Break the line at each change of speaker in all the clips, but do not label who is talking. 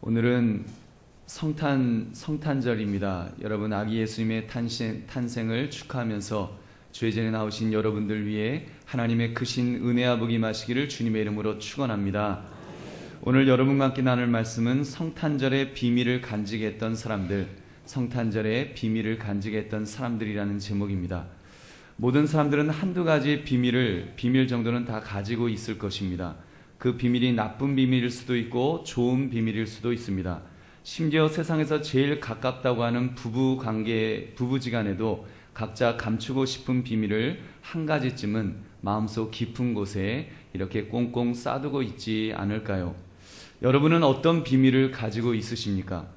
오늘은 성탄절입니다. 여러분 아기 예수님의 탄생을 축하하면서 주의 전에 나오신 여러분들 위해 하나님의 크신 은혜와 복이 임하시기를 주님의 이름으로 축원합니다. 오늘 여러분과 함께 나눌 말씀은 성탄절의 비밀을 간직했던 사람들, 성탄절의 비밀을 간직했던 사람들이라는 제목입니다. 모든 사람들은 한두 가지 비밀 정도는 다 가지고 있을 것입니다. 그 비밀이 나쁜 비밀일 수도 있고 좋은 비밀일 수도 있습니다. 심지어 세상에서 제일 가깝다고 하는 부부지간에도 각자 감추고 싶은 비밀을 한 가지쯤은 마음속 깊은 곳에 이렇게 꽁꽁 싸두고 있지 않을까요? 여러분은 어떤 비밀을 가지고 있으십니까?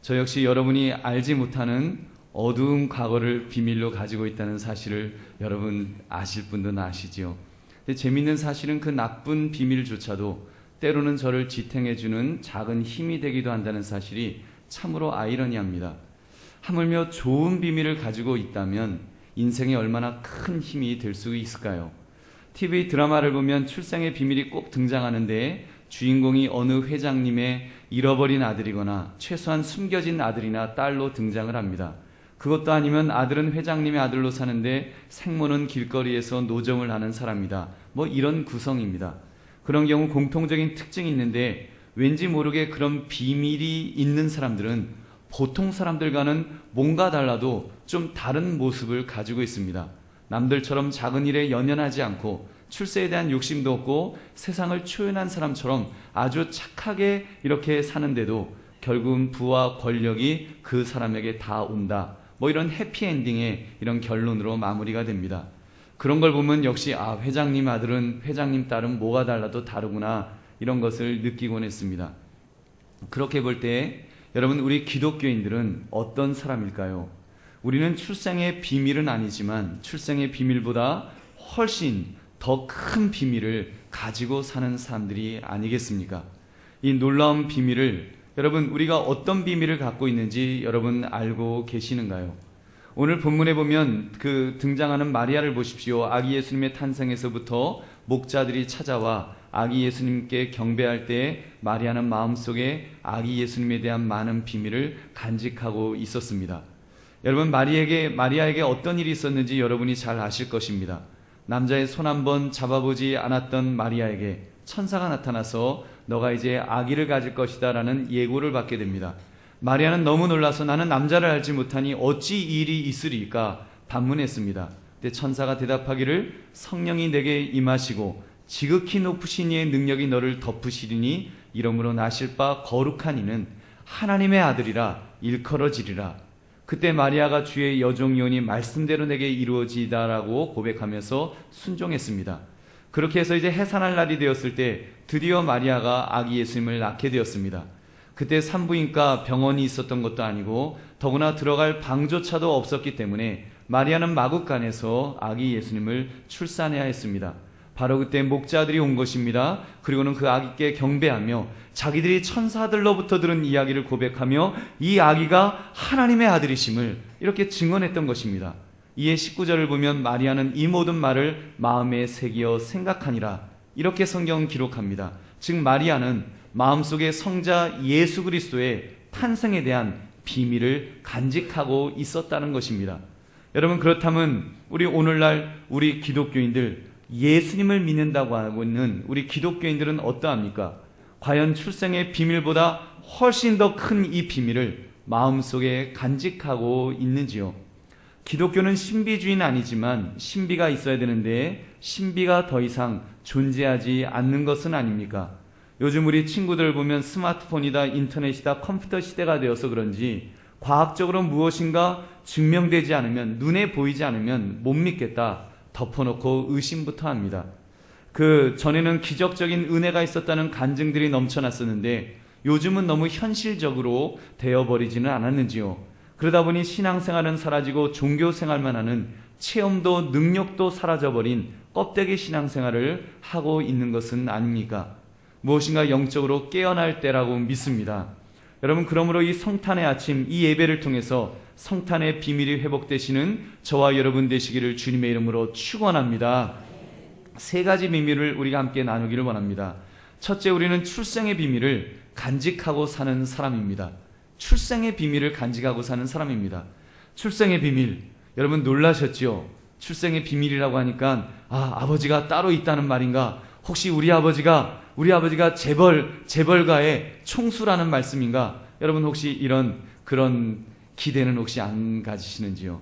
저 역시 여러분이 알지 못하는 어두운 과거를 비밀로 가지고 있다는 사실을 여러분 아실 분들은 아시지요. 재미있는 사실은 그 나쁜 비밀조차도 때로는 저를 지탱해주는 작은 힘이 되기도 한다는 사실이 참으로 아이러니합니다. 하물며 좋은 비밀을 가지고 있다면 인생에 얼마나 큰 힘이 될 수 있을까요? TV 드라마를 보면 출생의 비밀이 꼭 등장하는데 주인공이 어느 회장님의 잃어버린 아들이거나 최소한 숨겨진 아들이나 딸로 등장을 합니다. 그것도 아니면 아들은 회장님의 아들로 사는데 생모는 길거리에서 노점을 하는 사람이다. 이런 구성입니다. 그런 경우 공통적인 특징이 있는데 왠지 모르게 그런 비밀이 있는 사람들은 보통 사람들과는 뭔가 달라도 좀 다른 모습을 가지고 있습니다. 남들처럼 작은 일에 연연하지 않고 출세에 대한 욕심도 없고 세상을 초연한 사람처럼 아주 착하게 이렇게 사는데도 결국은 부와 권력이 그 사람에게 다 온다. 이런 해피엔딩의 이런 결론으로 마무리가 됩니다. 그런 걸 보면 역시 회장님 아들은 회장님 딸은 뭐가 달라도 다르구나 이런 것을 느끼곤 했습니다. 그렇게 볼 때 여러분 우리 기독교인들은 어떤 사람일까요? 우리는 출생의 비밀은 아니지만 출생의 비밀보다 훨씬 더 큰 비밀을 가지고 사는 사람들이 아니겠습니까? 이 놀라운 비밀을 여러분 우리가 어떤 비밀을 갖고 있는지 여러분 알고 계시는가요? 오늘 본문에 보면 그 등장하는 마리아를 보십시오. 아기 예수님의 탄생에서부터 목자들이 찾아와 아기 예수님께 경배할 때 마리아는 마음속에 아기 예수님에 대한 많은 비밀을 간직하고 있었습니다. 여러분 마리아에게 어떤 일이 있었는지 여러분이 잘 아실 것입니다. 남자의 손 한번 잡아보지 않았던 마리아에게 천사가 나타나서 너가 이제 아기를 가질 것이다 라는 예고를 받게 됩니다. 마리아는 너무 놀라서 나는 남자를 알지 못하니 어찌 이 일이 있으리까 반문했습니다. 그때 천사가 대답하기를 성령이 내게 임하시고 지극히 높으신 이의 능력이 너를 덮으시리니 이러므로 나실 바 거룩한 이는 하나님의 아들이라 일컬어지리라. 그때 마리아가 주의 여종이오니 말씀대로 내게 이루어지다라고 고백하면서 순종했습니다. 그렇게 해서 이제 해산할 날이 되었을 때 드디어 마리아가 아기 예수님을 낳게 되었습니다. 그때 산부인과 병원이 있었던 것도 아니고 더구나 들어갈 방조차도 없었기 때문에 마리아는 마구간에서 아기 예수님을 출산해야 했습니다. 바로 그때 목자들이 온 것입니다. 그리고는 그 아기께 경배하며 자기들이 천사들로부터 들은 이야기를 고백하며 이 아기가 하나님의 아들이심을 이렇게 증언했던 것입니다. 이에 19절을 보면 마리아는 이 모든 말을 마음에 새기어 생각하니라 이렇게 성경은 기록합니다. 즉 마리아는 마음속에 성자 예수 그리스도의 탄생에 대한 비밀을 간직하고 있었다는 것입니다. 여러분 그렇다면 우리 오늘날 우리 기독교인들 예수님을 믿는다고 하고 있는 우리 기독교인들은 어떠합니까? 과연 출생의 비밀보다 훨씬 더 큰 이 비밀을 마음속에 간직하고 있는지요? 기독교는 신비주의는 아니지만 신비가 있어야 되는데 신비가 더 이상 존재하지 않는 것은 아닙니까? 요즘 우리 친구들 보면 스마트폰이다 인터넷이다 컴퓨터 시대가 되어서 그런지 과학적으로 무엇인가 증명되지 않으면 눈에 보이지 않으면 못 믿겠다 덮어놓고 의심부터 합니다. 전에는 기적적인 은혜가 있었다는 간증들이 넘쳐났었는데 요즘은 너무 현실적으로 되어버리지는 않았는지요. 그러다 보니 신앙생활은 사라지고 종교생활만 하는 체험도 능력도 사라져버린 껍데기 신앙생활을 하고 있는 것은 아닙니까? 무엇인가 영적으로 깨어날 때라고 믿습니다. 여러분 그러므로 이 성탄의 아침 이 예배를 통해서 성탄의 비밀이 회복되시는 저와 여러분 되시기를 주님의 이름으로 축원합니다. 세 가지 비밀을 우리가 함께 나누기를 원합니다. 첫째, 우리는 출생의 비밀을 간직하고 사는 사람입니다. 출생의 비밀을 간직하고 사는 사람입니다. 출생의 비밀, 여러분 놀라셨죠? 출생의 비밀이라고 하니까 아버지가 따로 있다는 말인가? 혹시 우리 아버지가 재벌가의 총수라는 말씀인가? 여러분 혹시 그런 기대는 혹시 안 가지시는지요?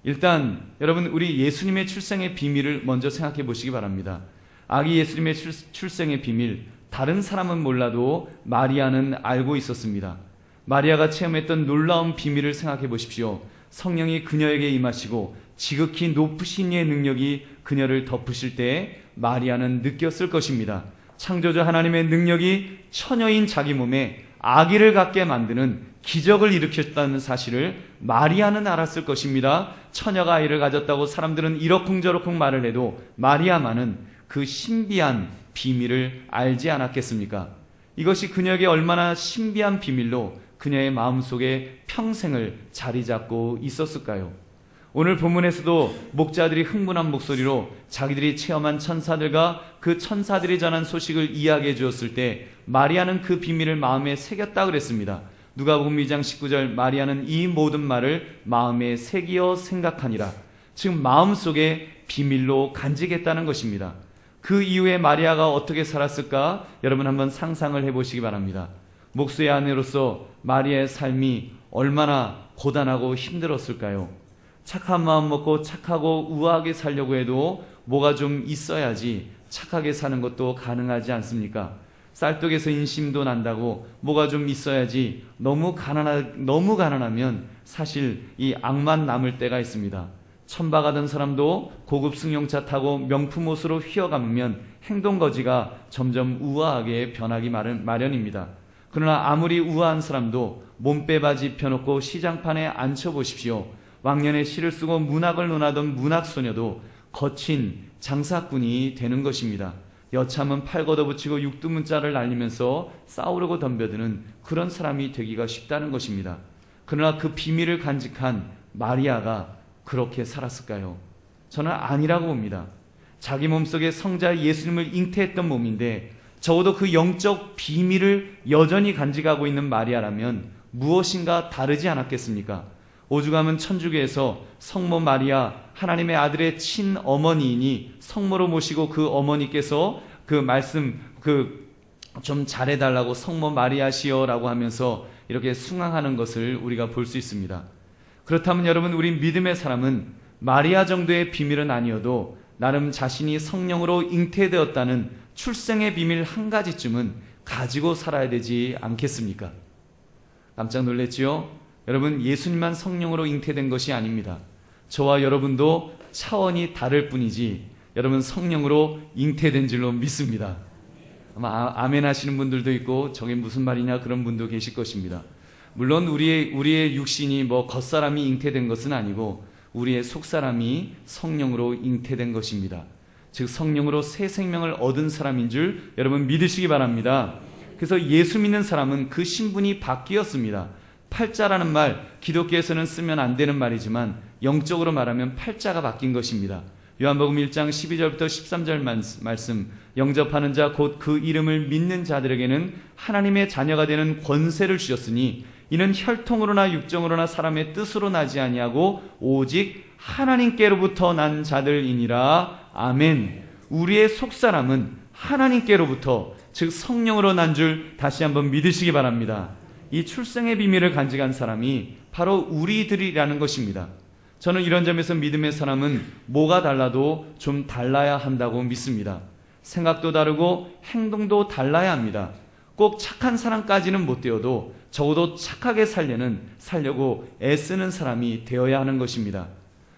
일단 여러분 우리 예수님의 출생의 비밀을 먼저 생각해 보시기 바랍니다. 아기 예수님의 출생의 비밀, 다른 사람은 몰라도 마리아는 알고 있었습니다. 마리아가 체험했던 놀라운 비밀을 생각해 보십시오. 성령이 그녀에게 임하시고 지극히 높으신 이의 능력이 그녀를 덮으실 때 마리아는 느꼈을 것입니다. 창조주 하나님의 능력이 처녀인 자기 몸에 아기를 갖게 만드는 기적을 일으켰다는 사실을 마리아는 알았을 것입니다. 처녀가 아이를 가졌다고 사람들은 이러쿵저러쿵 말을 해도 마리아만은 그 신비한 비밀을 알지 않았겠습니까? 이것이 그녀에게 얼마나 신비한 비밀로 그녀의 마음속에 평생을 자리 잡고 있었을까요? 오늘 본문에서도 목자들이 흥분한 목소리로 자기들이 체험한 천사들과 그 천사들이 전한 소식을 이야기해 주었을 때 마리아는 그 비밀을 마음에 새겼다 그랬습니다. 누가복음 2장 19절, 마리아는 이 모든 말을 마음에 새기어 생각하니라. 즉 마음속에 비밀로 간직했다는 것입니다. 그 이후에 마리아가 어떻게 살았을까? 여러분 한번 상상을 해보시기 바랍니다. 목수의 아내로서 마리아의 삶이 얼마나 고단하고 힘들었을까요? 착한 마음 먹고 착하고 우아하게 살려고 해도 뭐가 좀 있어야지 착하게 사는 것도 가능하지 않습니까? 쌀떡에서 인심도 난다고 뭐가 좀 있어야지 너무 가난하면 사실 이 악만 남을 때가 있습니다. 천박하던 사람도 고급 승용차 타고 명품 옷으로 휘어감으면 행동거지가 점점 우아하게 변하기 마련입니다. 그러나 아무리 우아한 사람도 몸빼바지 입혀놓고 시장판에 앉혀보십시오. 왕년에 시를 쓰고 문학을 논하던 문학소녀도 거친 장사꾼이 되는 것입니다. 여참은 팔 걷어붙이고 육두문자를 날리면서 싸우려고 덤벼드는 그런 사람이 되기가 쉽다는 것입니다. 그러나 그 비밀을 간직한 마리아가 그렇게 살았을까요? 저는 아니라고 봅니다. 자기 몸속에 성자 예수님을 잉태했던 몸인데 적어도 그 영적 비밀을 여전히 간직하고 있는 마리아라면 무엇인가 다르지 않았겠습니까? 오죽하면 천주교에서 성모 마리아 하나님의 아들의 친어머니이니 성모로 모시고 그 어머니께서 그 말씀 좀 잘해달라고 성모 마리아시여라고 하면서 이렇게 숭앙하는 것을 우리가 볼 수 있습니다. 그렇다면 여러분 우리 믿음의 사람은 마리아 정도의 비밀은 아니어도 나름 자신이 성령으로 잉태되었다는 출생의 비밀 한 가지쯤은 가지고 살아야 되지 않겠습니까? 깜짝 놀랐지요? 여러분 예수님만 성령으로 잉태된 것이 아닙니다. 저와 여러분도 차원이 다를 뿐이지 여러분 성령으로 잉태된 줄로 믿습니다. 아마 아멘 하시는 분들도 있고 저게 무슨 말이냐 그런 분도 계실 것입니다. 물론 우리의 육신이 겉사람이 잉태된 것은 아니고 우리의 속사람이 성령으로 잉태된 것입니다. 즉 성령으로 새 생명을 얻은 사람인 줄 여러분 믿으시기 바랍니다. 그래서 예수 믿는 사람은 그 신분이 바뀌었습니다. 팔자라는 말 기독교에서는 쓰면 안 되는 말이지만 영적으로 말하면 팔자가 바뀐 것입니다. 요한복음 1장 12절부터 13절 말씀, 영접하는 자 곧 그 이름을 믿는 자들에게는 하나님의 자녀가 되는 권세를 주셨으니 이는 혈통으로나 육정으로나 사람의 뜻으로 나지 아니하고 오직 하나님께로부터 난 자들이니라. 아멘. 우리의 속사람은 하나님께로부터 즉 성령으로 난 줄 다시 한번 믿으시기 바랍니다. 이 출생의 비밀을 간직한 사람이 바로 우리들이라는 것입니다. 저는 이런 점에서 믿음의 사람은 뭐가 달라도 좀 달라야 한다고 믿습니다. 생각도 다르고 행동도 달라야 합니다. 꼭 착한 사람까지는 못 되어도 적어도 착하게 살려고 애쓰는 사람이 되어야 하는 것입니다.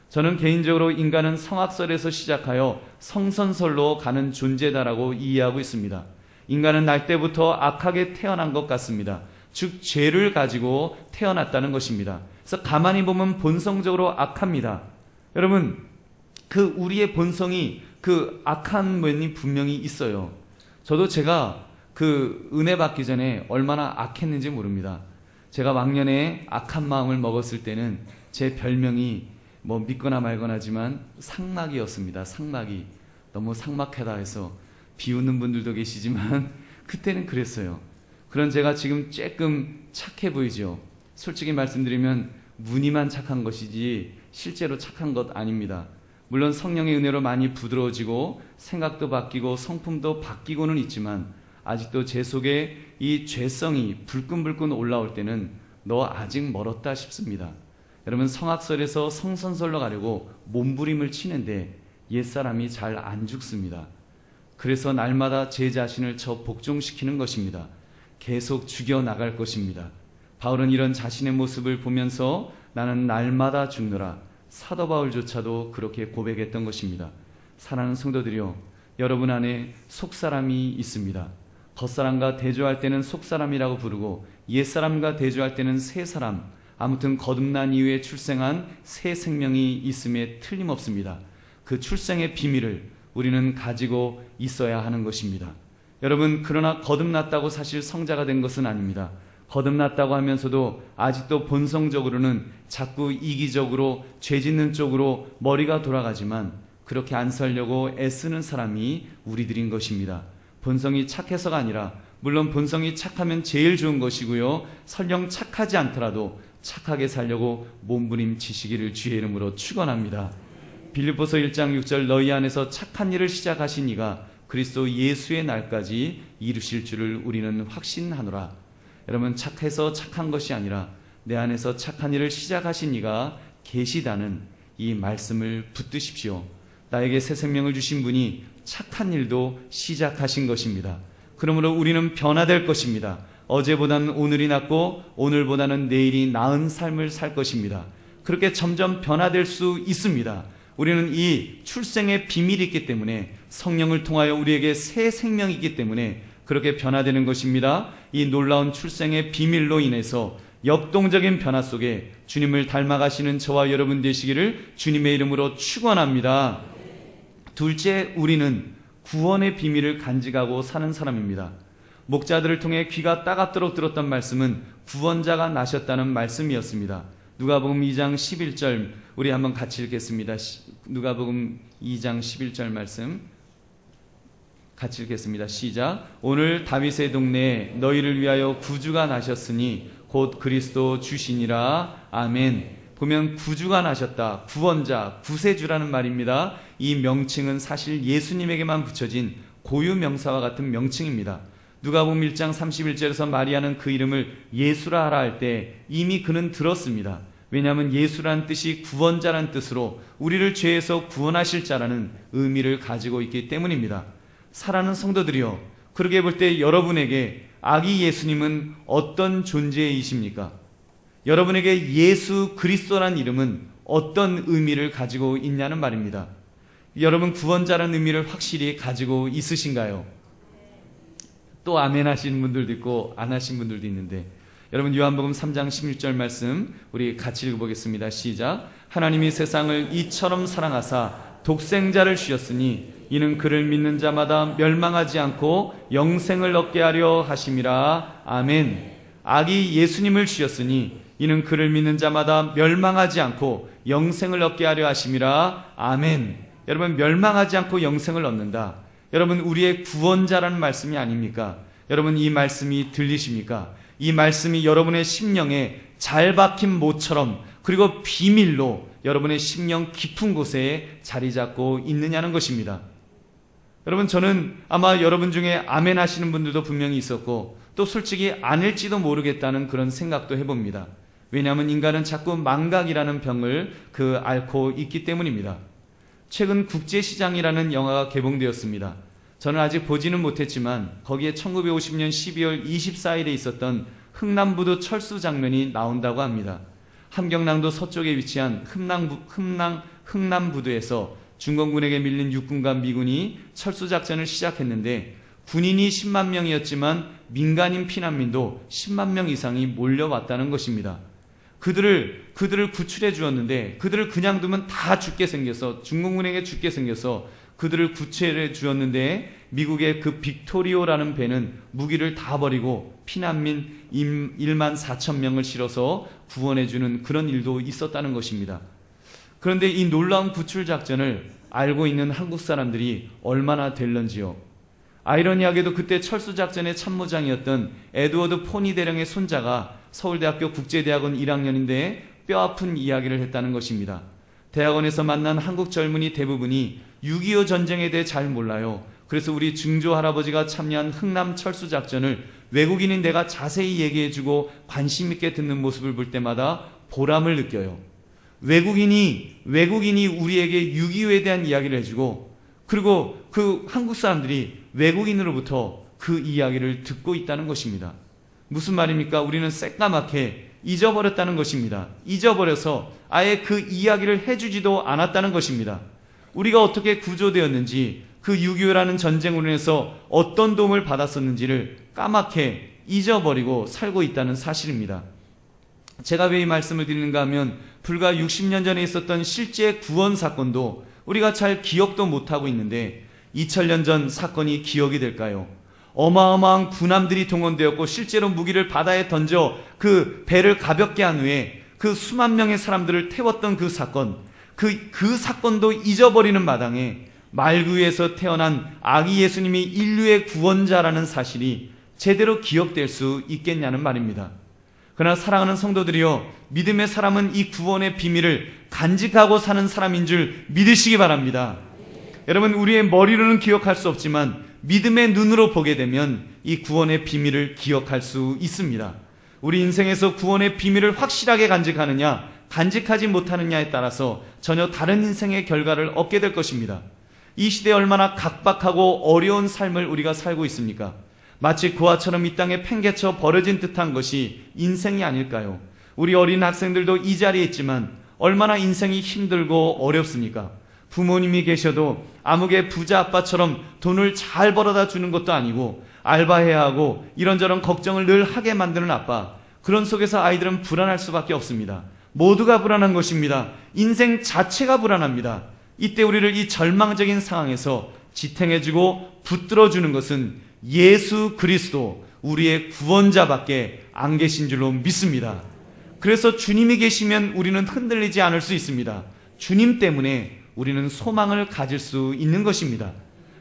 저는 개인적으로 인간은 성악설에서 시작하여 성선설로 가는 존재다라고 이해하고 있습니다. 인간은 날 때부터 악하게 태어난 것 같습니다. 즉 죄를 가지고 태어났다는 것입니다. 그래서 가만히 보면 본성적으로 악합니다. 여러분 우리의 본성이 악한 면이 분명히 있어요. 저도 제가 은혜 받기 전에 얼마나 악했는지 모릅니다. 제가 왕년에 악한 마음을 먹었을 때는 제 별명이 믿거나 말거나지만 상막이었습니다. 상막이 너무 상막하다 해서 비웃는 분들도 계시지만 그때는 그랬어요. 그런 제가 지금 조금 착해 보이죠. 솔직히 말씀드리면 무늬만 착한 것이지 실제로 착한 것 아닙니다. 물론 성령의 은혜로 많이 부드러워지고 생각도 바뀌고 성품도 바뀌고는 있지만 아직도 제 속에 이 죄성이 불끈불끈 올라올 때는 너 아직 멀었다 싶습니다. 여러분, 성악설에서 성선설로 가려고 몸부림을 치는데 옛사람이 잘 안 죽습니다. 그래서 날마다 제 자신을 복종시키는 것입니다. 계속 죽여나갈 것입니다. 바울은 이런 자신의 모습을 보면서 나는 날마다 죽노라. 사도 바울조차도 그렇게 고백했던 것입니다. 사랑하는 성도들이요, 여러분 안에 속사람이 있습니다. 겉사람과 대조할 때는 속사람이라고 부르고 옛사람과 대조할 때는 새사람, 아무튼 거듭난 이후에 출생한 새 생명이 있음에 틀림없습니다. 그 출생의 비밀을 우리는 가지고 있어야 하는 것입니다. 여러분, 그러나 거듭났다고 사실 성자가 된 것은 아닙니다. 거듭났다고 하면서도 아직도 본성적으로는 자꾸 이기적으로 죄 짓는 쪽으로 머리가 돌아가지만 그렇게 안 살려고 애쓰는 사람이 우리들인 것입니다. 본성이 착해서가 아니라, 물론 본성이 착하면 제일 좋은 것이고요, 설령 착하지 않더라도 착하게 살려고 몸부림치시기를 주의 이름으로 축원합니다. 빌립보서 1장 6절 너희 안에서 착한 일을 시작하신 이가 그리스도 예수의 날까지 이루실 줄을 우리는 확신하노라. 여러분, 착해서 착한 것이 아니라 내 안에서 착한 일을 시작하신 이가 계시다는 이 말씀을 붙드십시오. 나에게 새 생명을 주신 분이 착한 일도 시작하신 것입니다. 그러므로 우리는 변화될 것입니다. 어제보다는 오늘이 낫고 오늘보다는 내일이 나은 삶을 살 것입니다. 그렇게 점점 변화될 수 있습니다. 우리는 이 출생의 비밀이 있기 때문에, 성령을 통하여 우리에게 새 생명이 있기 때문에 그렇게 변화되는 것입니다. 이 놀라운 출생의 비밀로 인해서 역동적인 변화 속에 주님을 닮아가시는 저와 여러분 되시기를 주님의 이름으로 축원합니다. 둘째, 우리는 구원의 비밀을 간직하고 사는 사람입니다. 목자들을 통해 귀가 따갑도록 들었던 말씀은 구원자가 나셨다는 말씀이었습니다. 누가복음 2장 11절 우리 한번 같이 읽겠습니다. 누가복음 2장 11절 말씀 같이 읽겠습니다. 시작. 오늘 다윗의 동네에 너희를 위하여 구주가 나셨으니 곧 그리스도 주시니라. 아멘. 보면 구주가 나셨다, 구원자, 구세주라는 말입니다. 이 명칭은 사실 예수님에게만 붙여진 고유 명사와 같은 명칭입니다. 누가복음 1장 31절에서 마리아는 그 이름을 예수라 하라 할 때 이미 그는 들었습니다. 왜냐하면 예수라는 뜻이 구원자라는 뜻으로 우리를 죄에서 구원하실 자라는 의미를 가지고 있기 때문입니다. 사랑하는 성도들이여, 그렇게 볼 때 여러분에게 아기 예수님은 어떤 존재이십니까? 여러분에게 예수 그리스도라는 이름은 어떤 의미를 가지고 있냐는 말입니다. 여러분, 구원자라는 의미를 확실히 가지고 있으신가요? 또 아멘 하시는 분들도 있고 안 하신 분들도 있는데, 여러분, 요한복음 3장 16절 말씀 우리 같이 읽어보겠습니다. 시작. 하나님이 세상을 이처럼 사랑하사 독생자를 주셨으니 이는 그를 믿는 자마다 멸망하지 않고 영생을 얻게 하려 하심이라. 아멘. 아기 예수님을 주셨으니 이는 그를 믿는 자마다 멸망하지 않고 영생을 얻게 하려 하심이라. 아멘. 여러분, 멸망하지 않고 영생을 얻는다. 여러분, 우리의 구원자라는 말씀이 아닙니까? 여러분, 이 말씀이 들리십니까? 이 말씀이 여러분의 심령에 잘 박힌 모처럼, 그리고 비밀로 여러분의 심령 깊은 곳에 자리 잡고 있느냐는 것입니다. 여러분, 저는 아마 여러분 중에 아멘 하시는 분들도 분명히 있었고, 또 솔직히 아닐지도 모르겠다는 그런 생각도 해봅니다. 왜냐하면 인간은 자꾸 망각이라는 병을 앓고 있기 때문입니다. 최근 국제시장이라는 영화가 개봉되었습니다. 저는 아직 보지는 못했지만 거기에 1950년 12월 24일에 있었던 흥남부두 철수 장면이 나온다고 합니다. 함경남도 서쪽에 위치한 흥남부두에서 중공군에게 밀린 육군과 미군이 철수작전을 시작했는데, 군인이 10만 명이었지만 민간인 피난민도 10만 명 이상이 몰려왔다는 것입니다. 그들을 구출해 주었는데, 그들을 그냥 두면 다 죽게 생겨서, 중공군에게 죽게 생겨서 그들을 구출해 주었는데, 미국의 그 빅토리오라는 배는 무기를 다 버리고 피난민 1만 4천 명을 실어서 구원해 주는 그런 일도 있었다는 것입니다. 그런데 이 놀라운 구출 작전을 알고 있는 한국 사람들이 얼마나 될런지요. 아이러니하게도 그때 철수작전의 참모장이었던 에드워드 포니 대령의 손자가 서울대학교 국제대학원 1학년인데 뼈아픈 이야기를 했다는 것입니다. 대학원에서 만난 한국 젊은이 대부분이 6.25 전쟁에 대해 잘 몰라요. 그래서 우리 증조 할아버지가 참여한 흥남 철수작전을 외국인인 내가 자세히 얘기해주고 관심 있게 듣는 모습을 볼 때마다 보람을 느껴요. 외국인이 우리에게 6.25에 대한 이야기를 해주고, 그리고 그 한국 사람들이 외국인으로부터 그 이야기를 듣고 있다는 것입니다. 무슨 말입니까? 우리는 새까맣게 잊어버렸다는 것입니다. 잊어버려서 아예 그 이야기를 해주지도 않았다는 것입니다. 우리가 어떻게 구조되었는지, 그 6.25라는 전쟁으로 인해서 어떤 도움을 받았었는지를 까맣게 잊어버리고 살고 있다는 사실입니다. 제가 왜 이 말씀을 드리는가 하면 불과 60년 전에 있었던 실제 구원 사건도 우리가 잘 기억도 못하고 있는데 2000년 전 사건이 기억이 될까요? 어마어마한 군함들이 동원되었고 실제로 무기를 바다에 던져 그 배를 가볍게 한 후에 그 수만 명의 사람들을 태웠던 그 사건, 그 사건도 잊어버리는 마당에 말구에서 태어난 아기 예수님이 인류의 구원자라는 사실이 제대로 기억될 수 있겠냐는 말입니다. 그러나 사랑하는 성도들이여, 믿음의 사람은 이 구원의 비밀을 간직하고 사는 사람인 줄 믿으시기 바랍니다. 여러분, 우리의 머리로는 기억할 수 없지만 믿음의 눈으로 보게 되면 이 구원의 비밀을 기억할 수 있습니다. 우리 인생에서 구원의 비밀을 확실하게 간직하느냐, 간직하지 못하느냐에 따라서 전혀 다른 인생의 결과를 얻게 될 것입니다. 이 시대에 얼마나 각박하고 어려운 삶을 우리가 살고 있습니까? 마치 고아처럼 이 땅에 팽개쳐 버려진 듯한 것이 인생이 아닐까요? 우리 어린 학생들도 이 자리에 있지만 얼마나 인생이 힘들고 어렵습니까? 부모님이 계셔도 아무개 부자 아빠처럼 돈을 잘 벌어다 주는 것도 아니고 알바해야 하고 이런저런 걱정을 늘 하게 만드는 아빠, 그런 속에서 아이들은 불안할 수밖에 없습니다. 모두가 불안한 것입니다. 인생 자체가 불안합니다. 이때 우리를 이 절망적인 상황에서 지탱해주고 붙들어주는 것은 예수 그리스도, 우리의 구원자밖에 안 계신 줄로 믿습니다. 그래서 주님이 계시면 우리는 흔들리지 않을 수 있습니다. 주님 때문에 우리는 소망을 가질 수 있는 것입니다.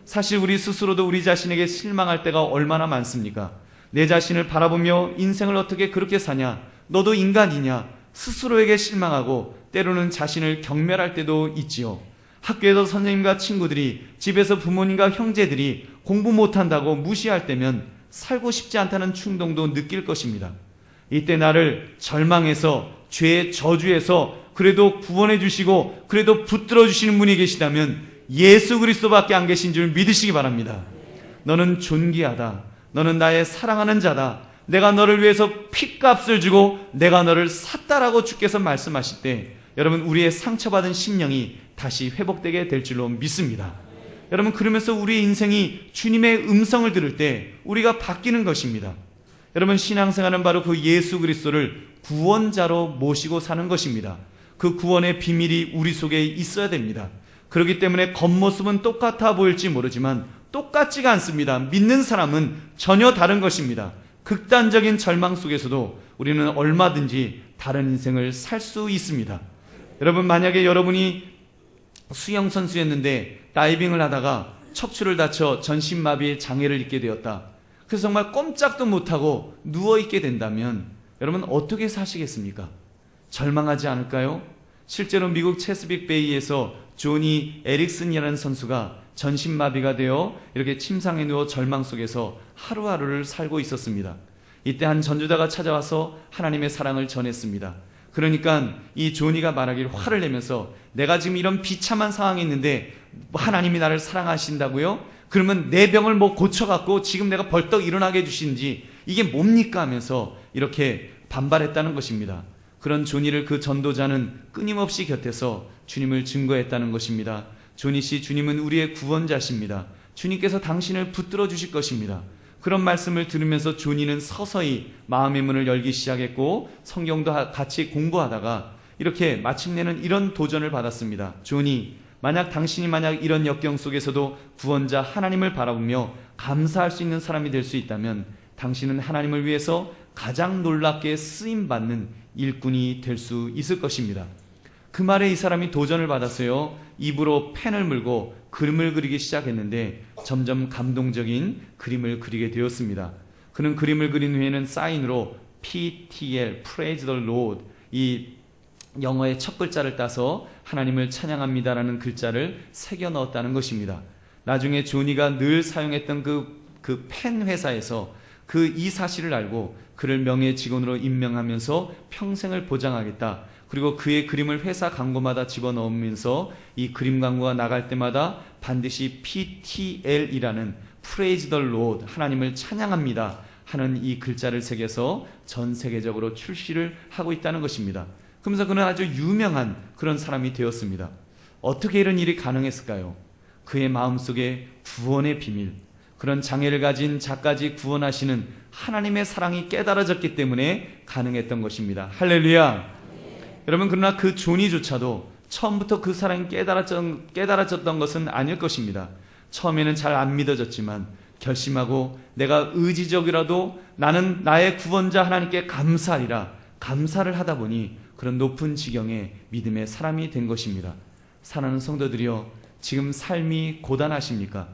사실 우리 스스로도 우리 자신에게 실망할 때가 얼마나 많습니까? 내 자신을 바라보며 인생을 어떻게 그렇게 사냐? 너도 인간이냐? 스스로에게 실망하고 때로는 자신을 경멸할 때도 있지요. 학교에서 선생님과 친구들이, 집에서 부모님과 형제들이 공부 못한다고 무시할 때면 살고 싶지 않다는 충동도 느낄 것입니다. 이때 나를 절망해서 죄의 저주에서 그래도 구원해 주시고 그래도 붙들어 주시는 분이 계시다면 예수 그리스도밖에 안 계신 줄 믿으시기 바랍니다. 너는 존귀하다. 너는 나의 사랑하는 자다. 내가 너를 위해서 핏값을 주고 내가 너를 샀다라고 주께서 말씀하실 때 여러분, 우리의 상처받은 심령이 다시 회복되게 될 줄로 믿습니다. 여러분, 그러면서 우리의 인생이 주님의 음성을 들을 때 우리가 바뀌는 것입니다. 여러분, 신앙생활은 바로 그 예수 그리스도를 구원자로 모시고 사는 것입니다. 그 구원의 비밀이 우리 속에 있어야 됩니다. 그렇기 때문에 겉모습은 똑같아 보일지 모르지만 똑같지가 않습니다. 믿는 사람은 전혀 다른 것입니다. 극단적인 절망 속에서도 우리는 얼마든지 다른 인생을 살 수 있습니다. 여러분, 만약에 여러분이 수영선수였는데 다이빙을 하다가 척추를 다쳐 전신마비의 장애를 입게 되었다. 그래서 정말 꼼짝도 못하고 누워있게 된다면 여러분 어떻게 사시겠습니까? 절망하지 않을까요? 실제로 미국 체스빅 베이에서 조니 에릭슨이라는 선수가 전신마비가 되어 이렇게 침상에 누워 절망 속에서 하루하루를 살고 있었습니다. 이때 한 전도자가 찾아와서 하나님의 사랑을 전했습니다. 그러니까 이 조니가 말하기를 화를 내면서 내가 지금 이런 비참한 상황에 있는데 하나님이 나를 사랑하신다고요? 그러면 내 병을 뭐 고쳐갖고 지금 내가 벌떡 일어나게 해주시는지 이게 뭡니까 하면서 이렇게 반발했다는 것입니다. 그런 조니를 그 전도자는 끊임없이 곁에서 주님을 증거했다는 것입니다. 조니 씨, 주님은 우리의 구원자십니다. 주님께서 당신을 붙들어 주실 것입니다. 그런 말씀을 들으면서 조니는 서서히 마음의 문을 열기 시작했고 성경도 같이 공부하다가 이렇게 마침내는 이런 도전을 받았습니다. 조니, 당신이 이런 역경 속에서도 구원자 하나님을 바라보며 감사할 수 있는 사람이 될 수 있다면 당신은 하나님을 위해서 가장 놀랍게 쓰임받는 일꾼이 될 수 있을 것입니다. 그 말에 이 사람이 도전을 받았어요. 입으로 펜을 물고 그림을 그리기 시작했는데 점점 감동적인 그림을 그리게 되었습니다. 그는 그림을 그린 후에는 사인으로 PTL, Praise the Lord, 이 영어의 첫 글자를 따서 하나님을 찬양합니다라는 글자를 새겨 넣었다는 것입니다. 나중에 조니가 늘 사용했던 그 펜 회사에서 이 사실을 알고 그를 명예 직원으로 임명하면서 평생을 보장하겠다. 그리고 그의 그림을 회사 광고마다 집어넣으면서 이 그림 광고가 나갈 때마다 반드시 PTL이라는 Praise the Lord, 하나님을 찬양합니다 하는 이 글자를 새겨서 전 세계적으로 출시를 하고 있다는 것입니다. 그러면서 그는 아주 유명한 그런 사람이 되었습니다. 어떻게 이런 일이 가능했을까요? 그의 마음속에 구원의 비밀, 그런 장애를 가진 자까지 구원하시는 하나님의 사랑이 깨달아졌기 때문에 가능했던 것입니다. 할렐루야. 여러분, 그러나 그 조니조차도 처음부터 그 사랑이 깨달아졌던 것은 아닐 것입니다. 처음에는 잘 안 믿어졌지만 결심하고 내가 의지적이라도 나는 나의 구원자 하나님께 감사하리라, 감사를 하다 보니 그런 높은 지경의 믿음의 사람이 된 것입니다. 사랑하는 성도들이여, 지금 삶이 고단하십니까?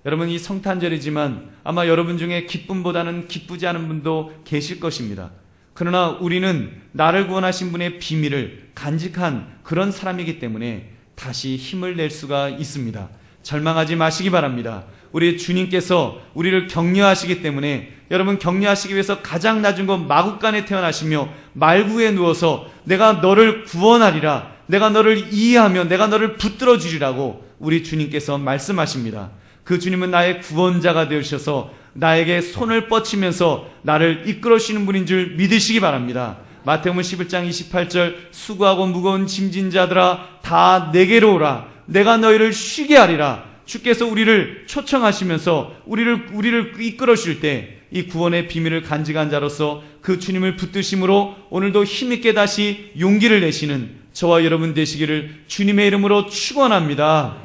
여러분, 이 성탄절이지만 아마 여러분 중에 기쁨보다는 기쁘지 않은 분도 계실 것입니다. 그러나 우리는 나를 구원하신 분의 비밀을 간직한 그런 사람이기 때문에 다시 힘을 낼 수가 있습니다. 절망하지 마시기 바랍니다. 우리 주님께서 우리를 격려하시기 때문에, 여러분, 격려하시기 위해서 가장 낮은 곳 마국간에 태어나시며 말구에 누워서 내가 너를 구원하리라, 내가 너를 이해하며 내가 너를 붙들어 주리라고 우리 주님께서 말씀하십니다. 그 주님은 나의 구원자가 되셔서 나에게 손을 뻗치면서 나를 이끌어주시는 분인 줄 믿으시기 바랍니다. 마태복음 11장 28절, 수고하고 무거운 짐진 자들아 다 내게로 오라, 내가 너희를 쉬게 하리라. 주께서 우리를 초청하시면서 우리를 이끌어 주실 때 이 구원의 비밀을 간직한 자로서 그 주님을 붙드심으로 오늘도 힘있게 다시 용기를 내시는 저와 여러분 되시기를 주님의 이름으로 축원합니다.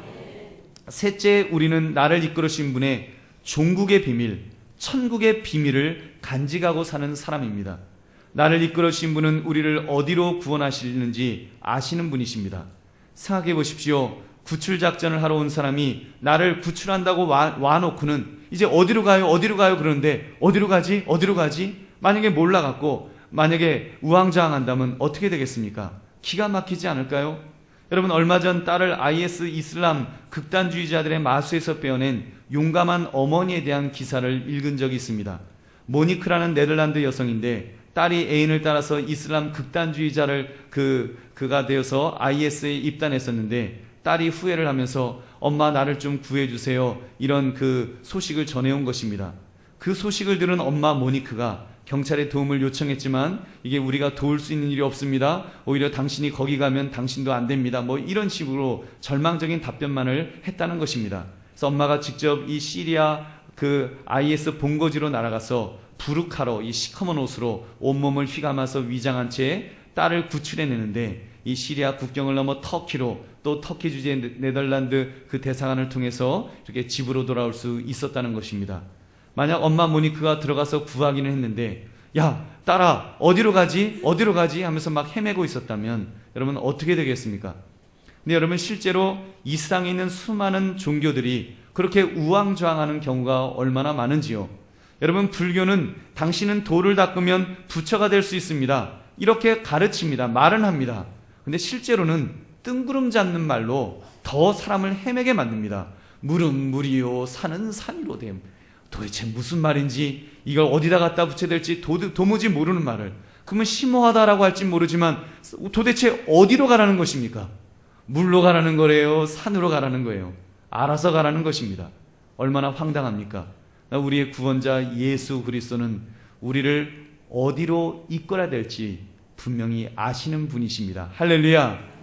셋째, 우리는 나를 이끌어 주신 분의 종국의 비밀, 천국의 비밀을 간직하고 사는 사람입니다. 나를 이끌어 주신 분은 우리를 어디로 구원하시는지 아시는 분이십니다. 생각해 보십시오. 구출작전을 하러 온 사람이 나를 구출한다고 와놓고는 이제 어디로 가요? 그러는데 어디로 가지? 만약에 몰라갖고 만약에 우왕좌왕한다면 어떻게 되겠습니까? 기가 막히지 않을까요? 여러분, 얼마 전 딸을 IS 이슬람 극단주의자들의 마수에서 빼어낸 용감한 어머니에 대한 기사를 읽은 적이 있습니다. 모니크라는 네덜란드 여성인데 딸이 애인을 따라서 이슬람 극단주의자를 그가 되어서 IS에 입단했었는데 딸이 후회를 하면서 엄마 나를 좀 구해주세요, 이런 그 소식을 전해온 것입니다. 그 소식을 들은 엄마 모니크가 경찰에 도움을 요청했지만 이게 우리가 도울 수 있는 일이 없습니다, 오히려 당신이 거기 가면 당신도 안 됩니다, 이런 식으로 절망적인 답변만을 했다는 것입니다. 그래서 엄마가 직접 이 시리아 IS 본거지로 날아가서 부르카로 이 시커먼 옷으로 온몸을 휘감아서 위장한 채 딸을 구출해내는데 이 시리아 국경을 넘어 터키로, 또 터키 주재 네덜란드 그 대사관을 통해서 이렇게 집으로 돌아올 수 있었다는 것입니다. 만약 엄마 모니크가 들어가서 구하기는 했는데 야 딸아 어디로 가지 하면서 막 헤매고 있었다면 여러분 어떻게 되겠습니까? 근데 여러분, 실제로 이 세상에 있는 수많은 종교들이 그렇게 우왕좌왕하는 경우가 얼마나 많은지요. 여러분, 불교는 당신은 돌을 닦으면 부처가 될 수 있습니다, 이렇게 가르칩니다. 말은 합니다. 근데 실제로는 뜬구름 잡는 말로 더 사람을 헤매게 만듭니다. 물은 물이요 산은 산이로 됨. 도대체 무슨 말인지, 이걸 어디다 갖다 붙여야 될지 도무지 모르는 말을, 그러면 심오하다라고 할지 모르지만 도대체 어디로 가라는 것입니까? 물로 가라는 거래요, 산으로 가라는 거예요, 알아서 가라는 것입니다. 얼마나 황당합니까? 우리의 구원자 예수 그리스도는 우리를 어디로 이끌어야 될지 분명히 아시는 분이십니다. 할렐루야.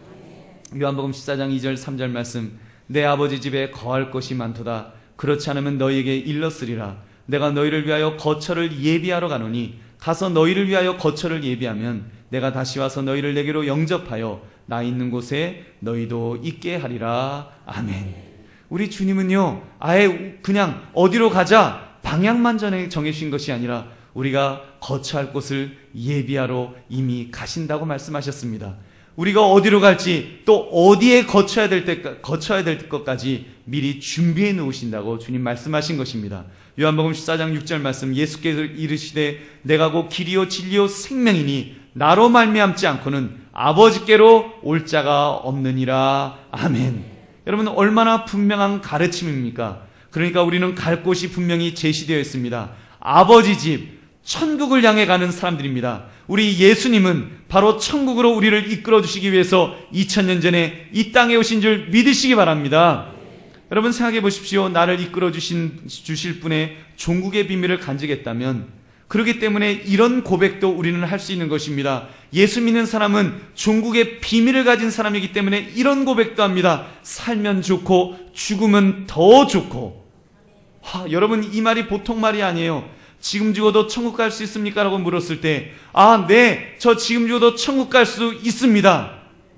요한복음 14장 2절 3절 말씀, 내 아버지 집에 거할 것이 많도다, 그렇지 않으면 너희에게 일렀으리라. 내가 너희를 위하여 거처를 예비하러 가노니 가서 너희를 위하여 거처를 예비하면 내가 다시 와서 너희를 내게로 영접하여 나 있는 곳에 너희도 있게 하리라. 아멘. 우리 주님은요, 아예 그냥 어디로 가자 방향만 정해주신 것이 아니라 우리가 거처할 곳을 예비하러 이미 가신다고 말씀하셨습니다. 우리가 어디로 갈지 또 어디에 거쳐야 될 것까지 미리 준비해 놓으신다고 주님 말씀하신 것입니다. 요한복음 14장 6절 말씀, 예수께서 이르시되 내가 곧 길이요 진리요 생명이니 나로 말미암지 않고는 아버지께로 올 자가 없느니라. 아멘. 여러분, 얼마나 분명한 가르침입니까? 그러니까 우리는 갈 곳이 분명히 제시되어 있습니다. 아버지 집, 천국을 향해 가는 사람들입니다. 우리 예수님은 바로 천국으로 우리를 이끌어 주시기 위해서 2000년 전에 이 땅에 오신 줄 믿으시기 바랍니다. 여러분, 생각해 보십시오. 나를 이끌어 주실 분의 종국의 비밀을 간직했다면, 그렇기 때문에 이런 고백도 우리는 할 수 있는 것입니다. 예수 믿는 사람은 종국의 비밀을 가진 사람이기 때문에 이런 고백도 합니다. 살면 좋고 죽으면 더 좋고. 여러분, 이 말이 보통 말이 아니에요. 지금 죽어도 천국 갈 수 있습니까? 라고 물었을 때, 네, 저 지금 죽어도 천국 갈 수 있습니다.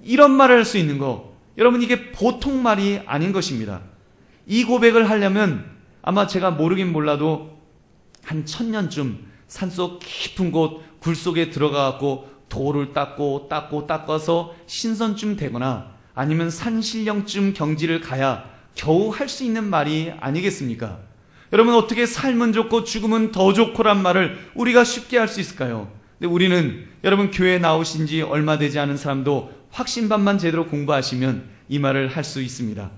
이런 말을 할 수 있는 거. 여러분, 이게 보통 말이 아닌 것입니다. 이 고백을 하려면 아마 제가 모르긴 몰라도 한 1000년쯤 산속 깊은 곳, 굴 속에 들어가갖고 돌을 닦아서 신선쯤 되거나 아니면 산신령쯤 경지를 가야 겨우 할 수 있는 말이 아니겠습니까? 여러분, 어떻게 살면 좋고 죽으면 더 좋고란 말을 우리가 쉽게 할 수 있을까요? 근데 우리는, 여러분, 교회에 나오신 지 얼마 되지 않은 사람도 확신반만 제대로 공부하시면 이 말을 할 수 있습니다.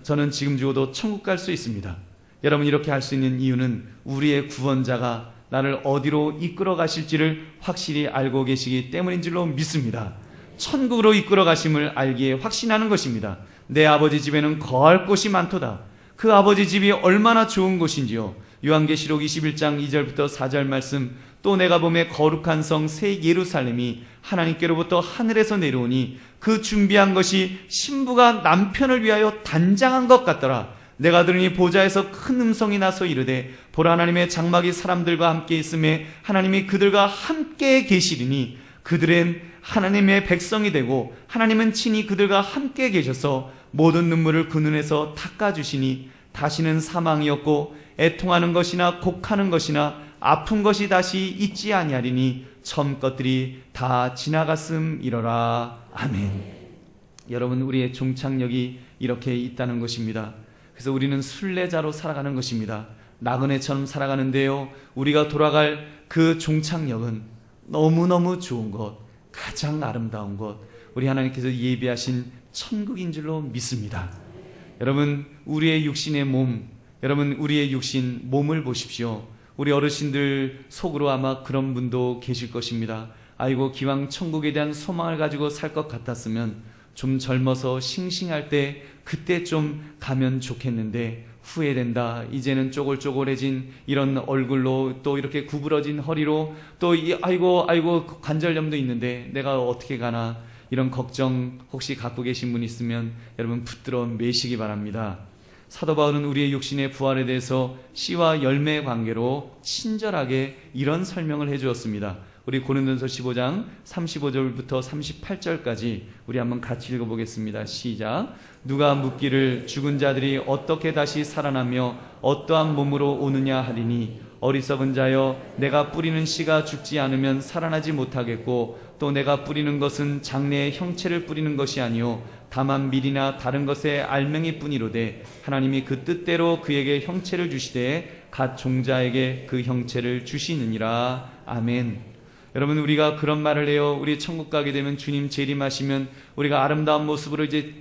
저는 지금 죽어도 천국 갈 수 있습니다. 여러분, 이렇게 할 수 있는 이유는 우리의 구원자가 나를 어디로 이끌어 가실지를 확실히 알고 계시기 때문인 줄로 믿습니다. 천국으로 이끌어 가심을 알기에 확신하는 것입니다. 내 아버지 집에는 거할 곳이 많도다. 그 아버지 집이 얼마나 좋은 곳인지요. 요한계시록 21장 2절부터 4절 말씀, 또 내가 보매 거룩한 성 새 예루살렘이 하나님께로부터 하늘에서 내려오니 그 준비한 것이 신부가 남편을 위하여 단장한 것 같더라. 내가 들으니 보좌에서 큰 음성이 나서 이르되 보라, 하나님의 장막이 사람들과 함께 있음에 하나님이 그들과 함께 계시리니 그들은 하나님의 백성이 되고 하나님은 친히 그들과 함께 계셔서 모든 눈물을 그 눈에서 닦아주시니 다시는 사망이 없고 애통하는 것이나 곡하는 것이나 아픈 것이 다시 있지 아니하리니 처음 것들이 다 지나갔음이러라. 아멘. 여러분, 우리의 종착역이 이렇게 있다는 것입니다. 그래서 우리는 순례자로 살아가는 것입니다. 나그네처럼 살아가는데요, 우리가 돌아갈 그 종착역은 너무너무 좋은 것, 가장 아름다운 것, 우리 하나님께서 예비하신 천국인 줄로 믿습니다. 여러분, 우리의 육신의 몸, 여러분, 우리의 육신 몸을 보십시오. 우리 어르신들 속으로 아마 그런 분도 계실 것입니다. 아이고, 기왕 천국에 대한 소망을 가지고 살 것 같았으면 좀 젊어서 싱싱할 때 그때 좀 가면 좋겠는데 후회된다. 이제는 쪼글쪼글해진 이런 얼굴로, 또 이렇게 구부러진 허리로, 또 아이고 관절염도 있는데 내가 어떻게 가나, 이런 걱정 혹시 갖고 계신 분 있으면 여러분 붙들어 매시기 바랍니다. 사도 바울은 우리의 육신의 부활에 대해서 씨와 열매의 관계로 친절하게 이런 설명을 해주었습니다. 우리 고린도전서 15장 35절부터 38절까지 우리 한번 같이 읽어보겠습니다. 시작. 누가 묻기를 죽은 자들이 어떻게 다시 살아나며 어떠한 몸으로 오느냐 하리니, 어리석은 자여, 내가 뿌리는 씨가 죽지 않으면 살아나지 못하겠고 또 내가 뿌리는 것은 장래의 형체를 뿌리는 것이 아니요 다만 밀이나 다른 것의 알맹이 뿐이로되 하나님이 그 뜻대로 그에게 형체를 주시되 갓 종자에게 그 형체를 주시느니라. 아멘. 여러분, 우리가 그런 말을 해요. 우리 천국 가게 되면 주님 재림하시면 우리가 아름다운 모습으로 이제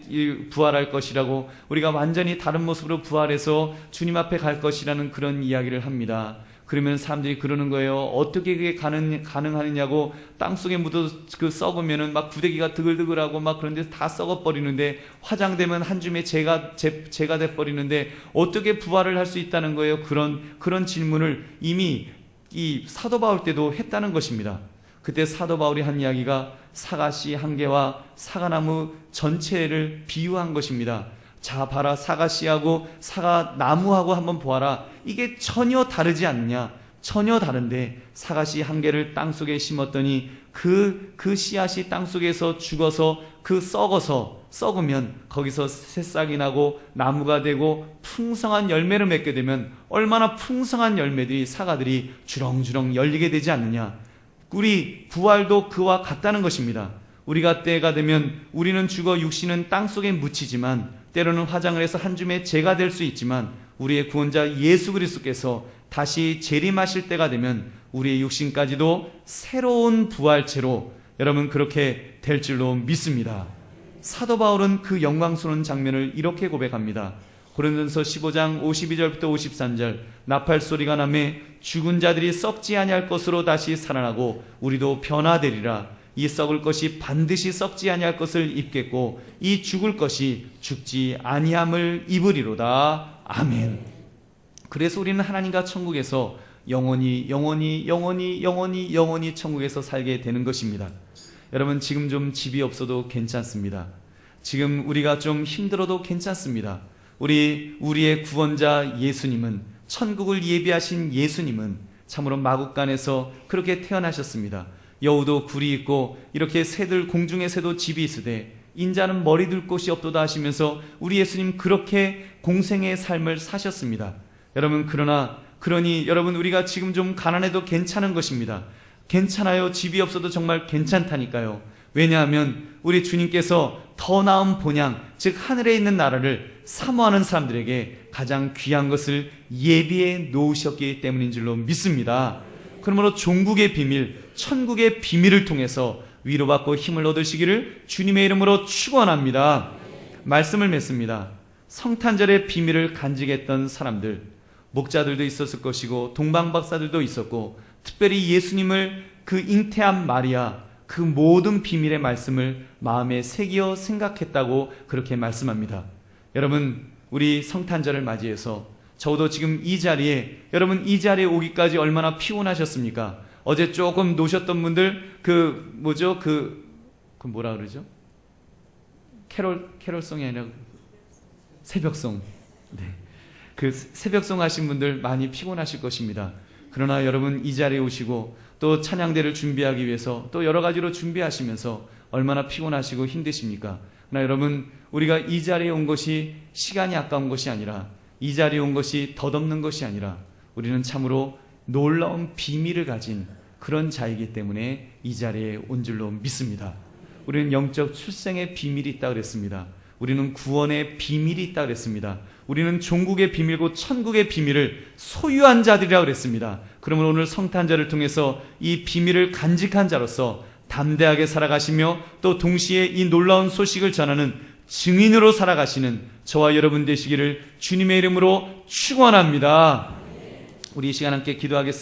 부활할 것이라고, 우리가 완전히 다른 모습으로 부활해서 주님 앞에 갈 것이라는 그런 이야기를 합니다. 그러면 사람들이 그러는 거예요. 어떻게 그게 가능하느냐고. 땅속에 묻어 썩으면은 막 구데기가 드글드글하고 막 그런데 다 썩어버리는데, 화장되면 한 줌의 재가 돼버리는데 어떻게 부활을 할 수 있다는 거예요. 그런 질문을 이미 이 사도 바울 때도 했다는 것입니다. 그때 사도 바울이 한 이야기가 사과씨 한 개와 사과나무 전체를 비유한 것입니다. 자, 봐라, 사과씨하고 사과나무하고 한번 보아라. 이게 전혀 다르지 않느냐? 전혀 다른데 사과씨 한 개를 땅속에 심었더니 그 씨앗이 땅속에서 죽어서 썩으면 거기서 새싹이 나고 나무가 되고 풍성한 열매를 맺게 되면 얼마나 풍성한 열매들이, 사과들이 주렁주렁 열리게 되지 않느냐. 우리 부활도 그와 같다는 것입니다. 우리가 때가 되면 우리는 죽어 육신은 땅속에 묻히지만 때로는 화장을 해서 한 줌의 재가 될 수 있지만 우리의 구원자 예수 그리스도께서 다시 재림하실 때가 되면 우리의 육신까지도 새로운 부활체로 여러분 그렇게 될 줄로 믿습니다. 사도 바울은 그 영광스러운 장면을 이렇게 고백합니다. 고린도전서 15장 52절부터 53절 나팔 소리가 나매 죽은 자들이 썩지 아니할 것으로 다시 살아나고 우리도 변화되리라. 이 썩을 것이 반드시 썩지 아니할 것을 입겠고 이 죽을 것이 죽지 아니함을 입으리로다. 아멘. 그래서 우리는 하나님과 천국에서 영원히 천국에서 살게 되는 것입니다. 여러분 지금 좀 집이 없어도 괜찮습니다. 지금 우리가 좀 힘들어도 괜찮습니다. 우리의 구원자 예수님은, 천국을 예비하신 예수님은 참으로 마국간에서 그렇게 태어나셨습니다. 여우도 굴이 있고 이렇게 새들 공중의 새도 집이 있으되 인자는 머리 둘 곳이 없도다 하시면서 우리 예수님 그렇게 공생의 삶을 사셨습니다. 여러분 그러니 여러분 우리가 지금 좀 가난해도 괜찮은 것입니다. 괜찮아요. 집이 없어도 정말 괜찮다니까요. 왜냐하면 우리 주님께서 더 나은 본향, 즉 하늘에 있는 나라를 사모하는 사람들에게 가장 귀한 것을 예비해 놓으셨기 때문인 줄로 믿습니다. 그러므로 종국의 비밀, 천국의 비밀을 통해서 위로받고 힘을 얻으시기를 주님의 이름으로 축원합니다. 말씀을 맺습니다. 성탄절의 비밀을 간직했던 사람들, 목자들도 있었을 것이고 동방박사들도 있었고 특별히 예수님을 그 잉태한 마리아, 그 모든 비밀의 말씀을 마음에 새기어 생각했다고 그렇게 말씀합니다. 여러분 우리 성탄절을 맞이해서 적어도 지금 이 자리에 오기까지 얼마나 피곤하셨습니까? 어제 조금 노셨던 분들 뭐라 그러죠? 캐롤송이 아니라 새벽송. 네. 그 새벽송 하신 분들 많이 피곤하실 것입니다. 그러나 여러분 이 자리에 오시고 또 찬양대를 준비하기 위해서 또 여러 가지로 준비하시면서 얼마나 피곤하시고 힘드십니까? 그러나 여러분 우리가 이 자리에 온 것이 시간이 아까운 것이 아니라, 이 자리에 온 것이 덧없는 것이 아니라 우리는 참으로 놀라운 비밀을 가진 그런 자이기 때문에 이 자리에 온 줄로 믿습니다. 우리는 영적 출생의 비밀이 있다 그랬습니다. 우리는 구원의 비밀이 있다 그랬습니다. 우리는 종국의 비밀고 천국의 비밀을 소유한 자들이라 그랬습니다. 그러면 오늘 성탄절을 통해서 이 비밀을 간직한 자로서 담대하게 살아가시며 또 동시에 이 놀라운 소식을 전하는 증인으로 살아가시는 저와 여러분 되시기를 주님의 이름으로 축원합니다. 우리 이 시간 함께 기도하겠습니다.